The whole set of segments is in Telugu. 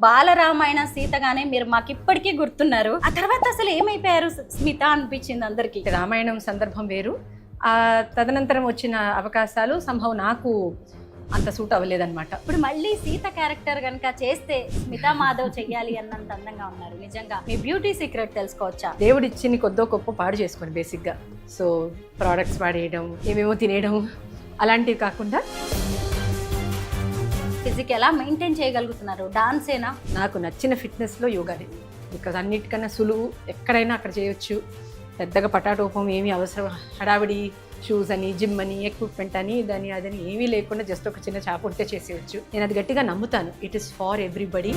బాలరామాయణ సీతగానే మీరు మాకు ఇప్పటికీ గుర్తున్నారు. ఆ తర్వాత అసలు ఏమైపోయారు స్మిత అనిపించింది అందరికి. రామాయణం సందర్భం వేరు, ఆ తదనంతరం వచ్చిన అవకాశాలు సంభవం నాకు అంత సూట్ అవ్వలేదన్నమాట. ఇప్పుడు మళ్ళీ సీత క్యారెక్టర్ కనుక చేస్తే స్మితా మాధవ్ చెయ్యాలి అన్నంత అందంగా ఉన్నారు. నిజంగా మీ బ్యూటీ సీక్రెట్ తెలుసుకోవచ్చా? దేవుడు ఇచ్చింది కొద్దో గొప్ప పాడు చేసుకొని బేసిక్గా. సో ప్రోడక్ట్స్ వాడేయడం, ఏమేమో తినేయడం అలాంటివి కాకుండా ఫిజిక్ ఎలా మెయింటైన్ చేయగలుగుతున్నారు? డాన్సేనా? నాకు నచ్చిన ఫిట్నెస్లో యోగానే. బికాజ్ అన్నిటికన్నా సులువు, ఎక్కడైనా అక్కడ చేయొచ్చు. పెద్దగా పటాటోపం ఏమీ అవసరం, హడావిడి షూస్ అని, జిమ్ అని, ఎక్విప్మెంట్ అని, ఇదని అదని ఏమీ లేకుండా జస్ట్ ఒక చిన్న చాప ఉంటే చేసేయచ్చు. నేను అది గట్టిగా నమ్ముతాను. It is for everybody.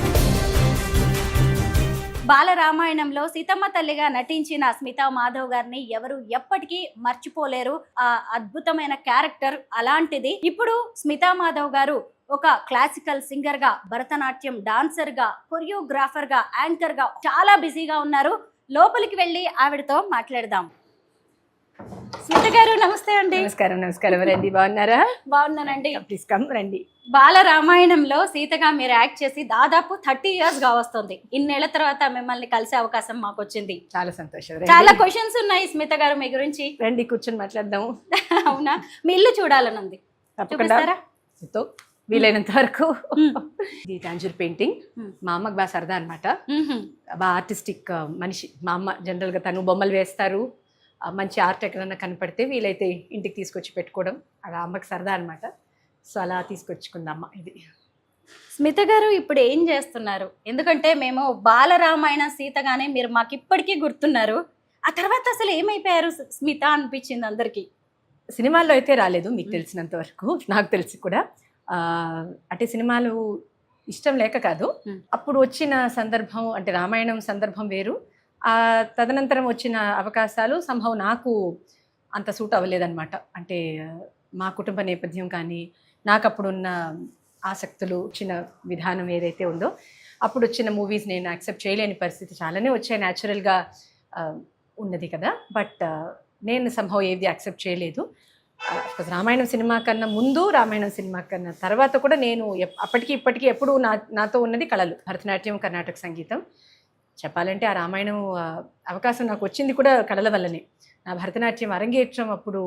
బాలరామాయణంలో సీతమ్మ తల్లిగా నటించిన స్మితా మాధవ్ గారిని ఎవరు ఎప్పటికీ మర్చిపోలేరు. ఆ అద్భుతమైన క్యారెక్టర్ అలాంటిది. ఇప్పుడు స్మితా మాధవ్ గారు ఒక క్లాసికల్ సింగర్ గా, భరతనాట్యం డాన్సర్ గా, కొరియోగ్రాఫర్ గా, యాంకర్ గా చాలా బిజీగా ఉన్నారు. లోపలికి వెళ్ళి ఆవిడతో మాట్లాడదాం. స్మిత గారు నమస్తే అండి. నమస్కారం. నమస్కారం రండి. బాగున్నారా? బాగున్నానండి. ప్లీజ్ కమ్ రండి. బాలరామాయణంలో సీతగా మీరు యాక్ట్ చేసి దాదాపు 30 years గా వస్తుంది. ఇన్నేళ్ల తర్వాత మిమ్మల్ని కలిసే అవకాశం మాకు వచ్చింది. చాలా సంతోషం. చాలా క్వశ్చన్స్ ఉన్నాయి స్మిత గారు మీ గురించి. రండి కూర్చొని మాట్లాడదాం. అవునా? మీ ఇల్లు చూడాలని ఉంది, చూపిస్తారా? వీలైనంత వరకు. ఇది టాంజూర్ పెయింటింగ్. మా అమ్మకి బాగా సరదా అనమాట. బాగా ఆర్టిస్టిక్ మనిషి మా అమ్మ. జనరల్గా తను బొమ్మలు వేస్తారు. మంచి ఆర్ట్ ఎక్కడన్నా కనపడితే వీలైతే ఇంటికి తీసుకొచ్చి పెట్టుకోవడం, అది అమ్మకి సరదా అనమాట. సో అలా తీసుకొచ్చుకుందమ్మ. ఇది స్మిత గారు ఇప్పుడు ఏం చేస్తున్నారు? ఎందుకంటే మేము బాలరామాయణ సీతగానే మీరు మాకు ఇప్పటికీ గుర్తున్నారు. ఆ తర్వాత అసలు ఏమైపోయారు స్మిత అనిపించింది అందరికి. సినిమాల్లో అయితే రాలేదు మీకు తెలిసినంత వరకు, నాకు తెలిసి కూడా. అంటే సినిమాలు ఇష్టం లేక కాదు, అప్పుడు వచ్చిన సందర్భం అంటే రామాయణం సందర్భం వేరు, ఆ తదనంతరం వచ్చిన అవకాశాలు సంభవం నాకు అంత సూట్ అవ్వలేదన్నమాట. అంటే మా కుటుంబ నేపథ్యం కానీ, నాకు అప్పుడున్న ఆసక్తులు, చిన్న విధానం ఏదైతే ఉందో, అప్పుడు వచ్చిన మూవీస్ నేను యాక్సెప్ట్ చేయలేని పరిస్థితి చాలానే వచ్చాయి. న్యాచురల్గా ఉన్నది కదా. బట్ నేను సంభవం ఏది యాక్సెప్ట్ చేయలేదు. రామాయణం సినిమా కన్నా ముందు, రామాయణం సినిమా కన్నా తర్వాత కూడా నేను అప్పటికి ఇప్పటికీ ఎప్పుడు నాతో ఉన్నది కళలు, భరతనాట్యం, కర్ణాటక సంగీతం. చెప్పాలంటే ఆ రామాయణం అవకాశం నాకు వచ్చింది కూడా కళల వల్లనే. నా భరతనాట్యం అరంగేట్రం అప్పుడు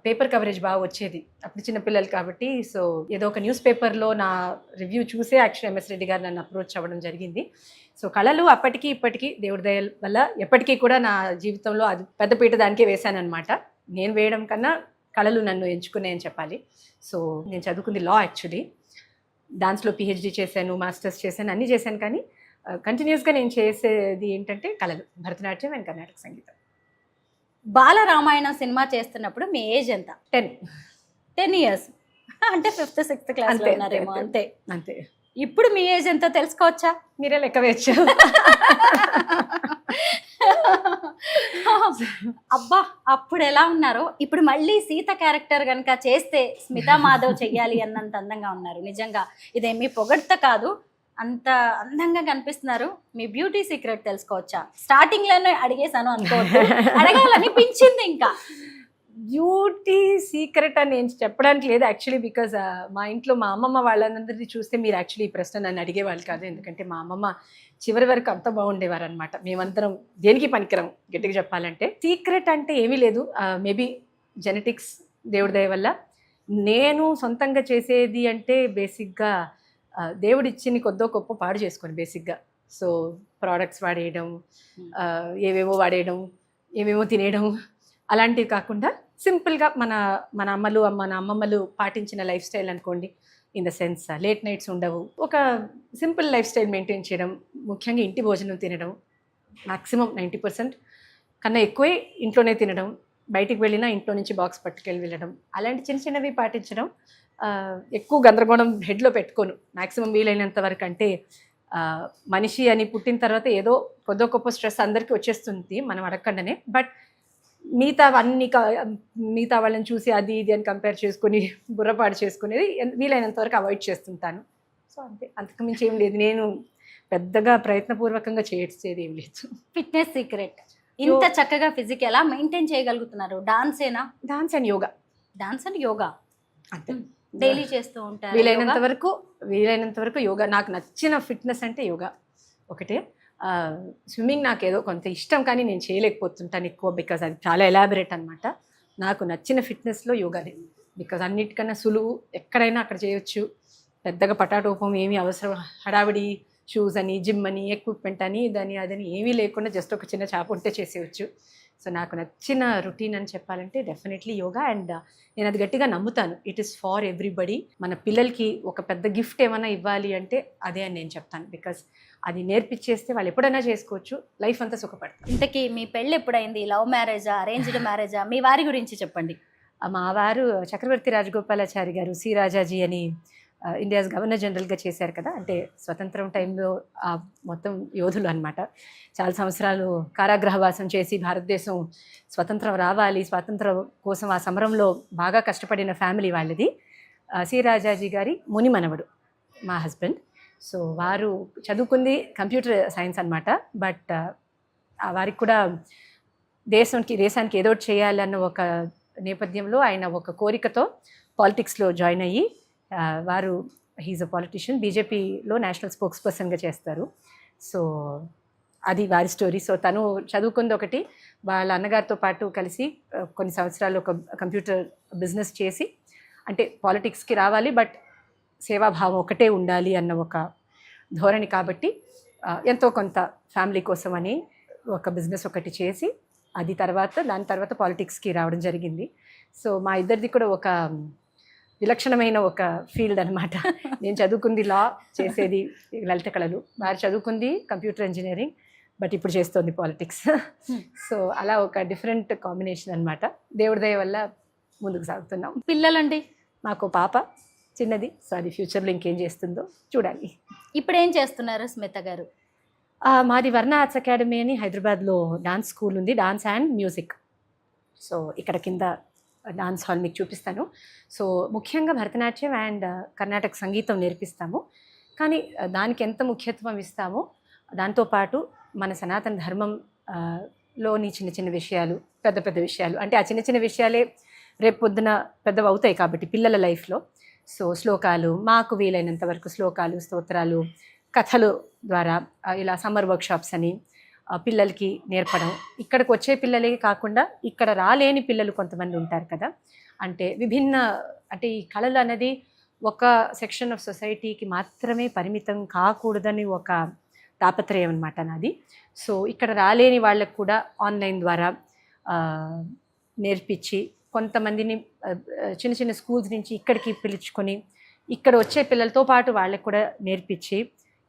పేపర్ కవరేజ్ బాగా వచ్చేది, అప్పుడు చిన్నపిల్లలు కాబట్టి. సో ఏదో ఒక న్యూస్ పేపర్లో నా రివ్యూ చూసే యాక్చువల్ ఎంఎస్ రెడ్డి గారు నన్ను అప్రోచ్ అవ్వడం జరిగింది. సో కళలు అప్పటికి ఇప్పటికీ దేవుడి దయ వల్ల ఎప్పటికీ కూడా నా జీవితంలో అది పెద్దపీట దానికే వేశాను అనమాట. నేను వేయడం కన్నా కళలు నన్ను ఎంచుకున్నాయని చెప్పాలి. సో నేను చదువుకుంది లా యాక్చువల్లీ. డాన్స్లో పిహెచ్డి చేశాను, మాస్టర్స్ చేశాను, అన్నీ చేశాను. కానీ కంటిన్యూస్గా నేను చేసేది ఏంటంటే కళలు, భరతనాట్యం అండ్ కర్ణాటక సంగీతం. బాలరామాయణ సినిమా చేస్తున్నప్పుడు మీ ఏజ్ ఎంత? 10 years. అంటే 5th 6th క్లాస్లో ఉన్నారేమో. అంతే అంతే. ఇప్పుడు మీ ఏజ్ ఎంతో తెలుసుకోవచ్చా? మీరే లెక్క వేయచ్చు. అబ్బా, అప్పుడు ఎలా ఉన్నారో ఇప్పుడు మళ్ళీ సీత క్యారెక్టర్ కనుక చేస్తే స్మితా మాధవ్ చెయ్యాలి అన్నంత అందంగా ఉన్నారు. నిజంగా ఇదేమీ పొగడ్త కాదు, అంత అందంగా కనిపిస్తున్నారు. మీ బ్యూటీ సీక్రెట్ తెలుసుకోవచ్చా? స్టార్టింగ్ లోనే అడిగేశాను అనుకోవద్దు, అడగాలనిపించింది. ఇంకా బ్యూటీ సీక్రెట్ అని నేను చెప్పడానికి లేదు యాక్చువల్లీ. బికాజ్ మా ఇంట్లో మా అమ్మమ్మ వాళ్ళందరినీ చూస్తే మీరు యాక్చువల్లీ ఈ ప్రశ్న నన్ను అడిగేవాళ్ళు కాదు. ఎందుకంటే మా అమ్మమ్మ చివరి వరకు అంత బాగుండేవారు అనమాట. మేమందరం దేనికి పనికిరం గట్టిగా చెప్పాలంటే. సీక్రెట్ అంటే ఏమీ లేదు, మేబీ జెనెటిక్స్, దేవుడి దయ వల్ల. నేను సొంతంగా చేసేది అంటే బేసిక్గా దేవుడు ఇచ్చింది కొద్దో గొప్ప పాడు చేసుకొని బేసిక్గా. సో ప్రోడక్ట్స్ వాడేయడం, ఏవేవో వాడేయడం, ఏమేమో తినేయడం అలాంటివి కాకుండా సింపుల్గా మన అమ్మమ్మలు పాటించిన లైఫ్ స్టైల్ అనుకోండి. In the sense late nights ఉండవు, ఒక సింపుల్ లైఫ్ స్టైల్ మెయింటైన్ చేయడం, ముఖ్యంగా ఇంటి భోజనం తినడం, మ్యాక్సిమం 90% కన్నా ఎక్కువే ఇంట్లోనే తినడం, బయటికి వెళ్ళినా ఇంట్లో నుంచి బాక్స్ పట్టుకెళ్ళి వెళ్ళడం, అలాంటి చిన్న చిన్నవి పాటించడం. ఎక్కువ గందరగోళం హెడ్లో పెట్టుకోను మ్యాక్సిమం వీలైనంత వరకు. అంటే మనిషి అని పుట్టిన తర్వాత ఏదో కొద్దో గొప్ప స్ట్రెస్ అందరికీ వచ్చేస్తుంది మనం అడగకుండానే. బట్ మిగతా వాళ్ళని చూసి అది ఇది అని కంపేర్ చేసుకొని బుర్రపాటు చేసుకునేది వీలైనంత వరకు అవాయిడ్ చేస్తుంటాను. సో అంతే, అంతకుమించి ఏం లేదు. నేను పెద్దగా ప్రయత్నపూర్వకంగా చేసేది ఏం లేదు. ఫిట్నెస్ సీక్రెట్ ఇంత చక్కగా ఫిజిక్ ఎలా మెయింటైన్ చేయగలుగుతున్నారు? డాన్సేనా? Dance and yoga. Dance and yoga అంతే. డైలీ చేస్తూ ఉంటారు వీలైనంత వరకు యోగా. నాకు నచ్చిన ఫిట్నెస్ అంటే యోగా ఒకటే. స్విమ్మింగ్ నాకు ఏదో కొంత ఇష్టం, కానీ నేను చేయలేకపోతుంటాను ఎక్కువ, బికాజ్ అది చాలా ఎలాబరేట్ అనమాట. నాకు నచ్చిన ఫిట్నెస్లో యోగానే, బికాజ్ అన్నిటికన్నా సులువు, ఎక్కడైనా అక్కడ చేయొచ్చు. పెద్దగా పటాటోపం ఏమీ అవసరం, హడావిడి షూస్ అని, జిమ్ అని, ఎక్విప్మెంట్ అని, ఇదని అదని ఏమీ లేకుండా జస్ట్ ఒక చిన్న చాప ఉంటే చేసేయచ్చు. సో నాకు నచ్చిన రొటీన్ అని చెప్పాలంటే డెఫినెట్లీ యోగా. అండ్ నేను అది గట్టిగా నమ్ముతాను, ఇట్ ఈస్ ఫార్ ఎవ్రీబడి. మన పిల్లలకి ఒక పెద్ద గిఫ్ట్ ఏమైనా ఇవ్వాలి అంటే అదే అని నేను చెప్తాను, బికాజ్ అది నేర్పించేస్తే వాళ్ళు ఎప్పుడైనా చేసుకోవచ్చు, లైఫ్ అంతా సుఖపడతారు. ఇంతకీ మీ పెళ్ళి ఎప్పుడైంది? లవ్ మ్యారేజా, అరేంజ్డ్ మ్యారేజా? మీ వారి గురించి చెప్పండి. మా వారు చక్రవర్తి రాజగోపాలాచారి గారు, సి రాజాజీ అని ఇండియాస్ గవర్నర్ జనరల్గా చేశారు కదా, అంటే స్వతంత్రం టైంలో ఆ మొత్తం యోధులు అనమాట. చాలా సంవత్సరాలు కారాగృహవాసం చేసి భారతదేశం స్వతంత్రం రావాలి, స్వాతంత్రం కోసం ఆ సమరంలో బాగా కష్టపడిన ఫ్యామిలీ వాళ్ళది. సి రాజాజీ గారి ముని మనవడు మా హస్బెండ్. సో వారు చదువుకుంది కంప్యూటర్ సైన్స్ అనమాట. బట్ వారికి కూడా దేశానికి ఏదో ఒకటి చేయాలన్న ఒక నేపథ్యంలో ఆయన ఒక కోరికతో పాలిటిక్స్లో జాయిన్ అయ్యి, వారు హీజ్ అ పాలిటిషియన్, బీజేపీలో నేషనల్ స్పోక్స్ పర్సన్గా చేస్తారు. సో అది వారి స్టోరీ. సో తను చదువుకుంది ఒకటి, వాళ్ళ అన్నగారితో పాటు కలిసి కొన్ని సంవత్సరాలు ఒక కంప్యూటర్ బిజినెస్ చేసి, అంటే పాలిటిక్స్కి రావాలి బట్ సేవాభావం ఒకటే ఉండాలి అన్న ఒక ధోరణి కాబట్టి ఎంతో కొంత ఫ్యామిలీ కోసం అని ఒక బిజినెస్ ఒకటి చేసి, దాని తర్వాత పాలిటిక్స్కి రావడం జరిగింది. సో మా ఇద్దరిది కూడా ఒక విలక్షణమైన ఒక ఫీల్డ్ అనమాట. నేను చదువుకుంది లా, చేసేది లలిత కళలు. వారు చదువుకుంది కంప్యూటర్ ఇంజనీరింగ్, బట్ ఇప్పుడు చేస్తోంది పాలిటిక్స్. సో అలా ఒక డిఫరెంట్ కాంబినేషన్ అనమాట. దేవుడి దయ వల్ల ముందుకు సాగుతున్నాం. పిల్లలండి? మాకు పాప చిన్నది. సో అది ఫ్యూచర్లో ఇంకేం చేస్తుందో చూడాలి. ఇప్పుడు ఏం చేస్తున్నారు స్మిత గారు? మాది వర్ణ ఆర్ట్స్ అకాడమీ అని హైదరాబాద్లో డాన్స్ స్కూల్ ఉంది, డాన్స్ అండ్ మ్యూజిక్. సో ఇక్కడ కింద డాన్స్ హాల్ మీకు చూపిస్తాను. సో ముఖ్యంగా భరతనాట్యం అండ్ కర్ణాటక సంగీతం నేర్పిస్తాము. కానీ దానికి ఎంత ముఖ్యత్వం ఇస్తామో దాంతోపాటు మన సనాతన ధర్మం లోని చిన్న చిన్న విషయాలు, పెద్ద పెద్ద విషయాలు, అంటే ఆ చిన్న చిన్న విషయాలే రేపు పొద్దున పెద్దవి అవుతాయి కాబట్టి పిల్లల లైఫ్లో. సో శ్లోకాలు, మాకు వీలైనంత వరకు శ్లోకాలు, స్తోత్రాలు, కథలు ద్వారా ఇలా సమ్మర్ వర్క్షాప్స్ అని పిల్లలకి నేర్పడం. ఇక్కడికి వచ్చే పిల్లలే కాకుండా ఇక్కడ రాలేని పిల్లలు కొంతమంది ఉంటారు కదా, అంటే అంటే ఈ కళలు అనేది ఒక సెక్షన్ ఆఫ్ సొసైటీకి మాత్రమే పరిమితం కాకూడదని ఒక తాపత్రయం అనమాట నాది. సో ఇక్కడ రాలేని వాళ్ళకు కూడా ఆన్లైన్ ద్వారా నేర్పించి, కొంతమందిని చిన్న చిన్న స్కూల్స్ నుంచి ఇక్కడికి పిలుచుకొని ఇక్కడ వచ్చే పిల్లలతో పాటు వాళ్ళకి కూడా నేర్పించి,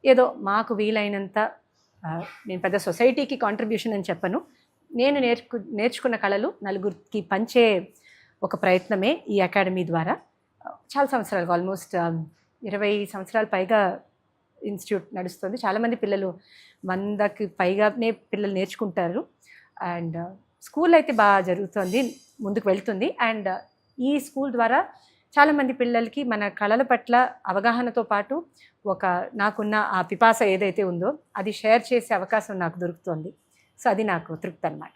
ఏదో మాకు వీలైనంత, నేను పెద్ద సొసైటీకి కాంట్రిబ్యూషన్ అని చెప్పను, నేను నేర్చుకున్న కళలు నలుగురికి పంచే ఒక ప్రయత్నమే ఈ అకాడమీ ద్వారా. చాలా సంవత్సరాలు, ఆల్మోస్ట్ 20 సంవత్సరాల పైగా ఇన్స్టిట్యూట్ నడుస్తుంది. చాలామంది పిల్లలు, 100కి పైగానే పిల్లలు నేర్చుకుంటారు. అండ్ స్కూల్ అయితే బాగా జరుగుతుంది, ముందుకు వెళ్తుంది. అండ్ ఈ స్కూల్ ద్వారా చాలామంది పిల్లలకి మన కళల పట్ల అవగాహనతో పాటు నాకున్న ఆ పిపాస ఏదైతే ఉందో అది షేర్ చేసే అవకాశం నాకు దొరుకుతుంది. సో అది నాకు తృప్తి అన్నమాట.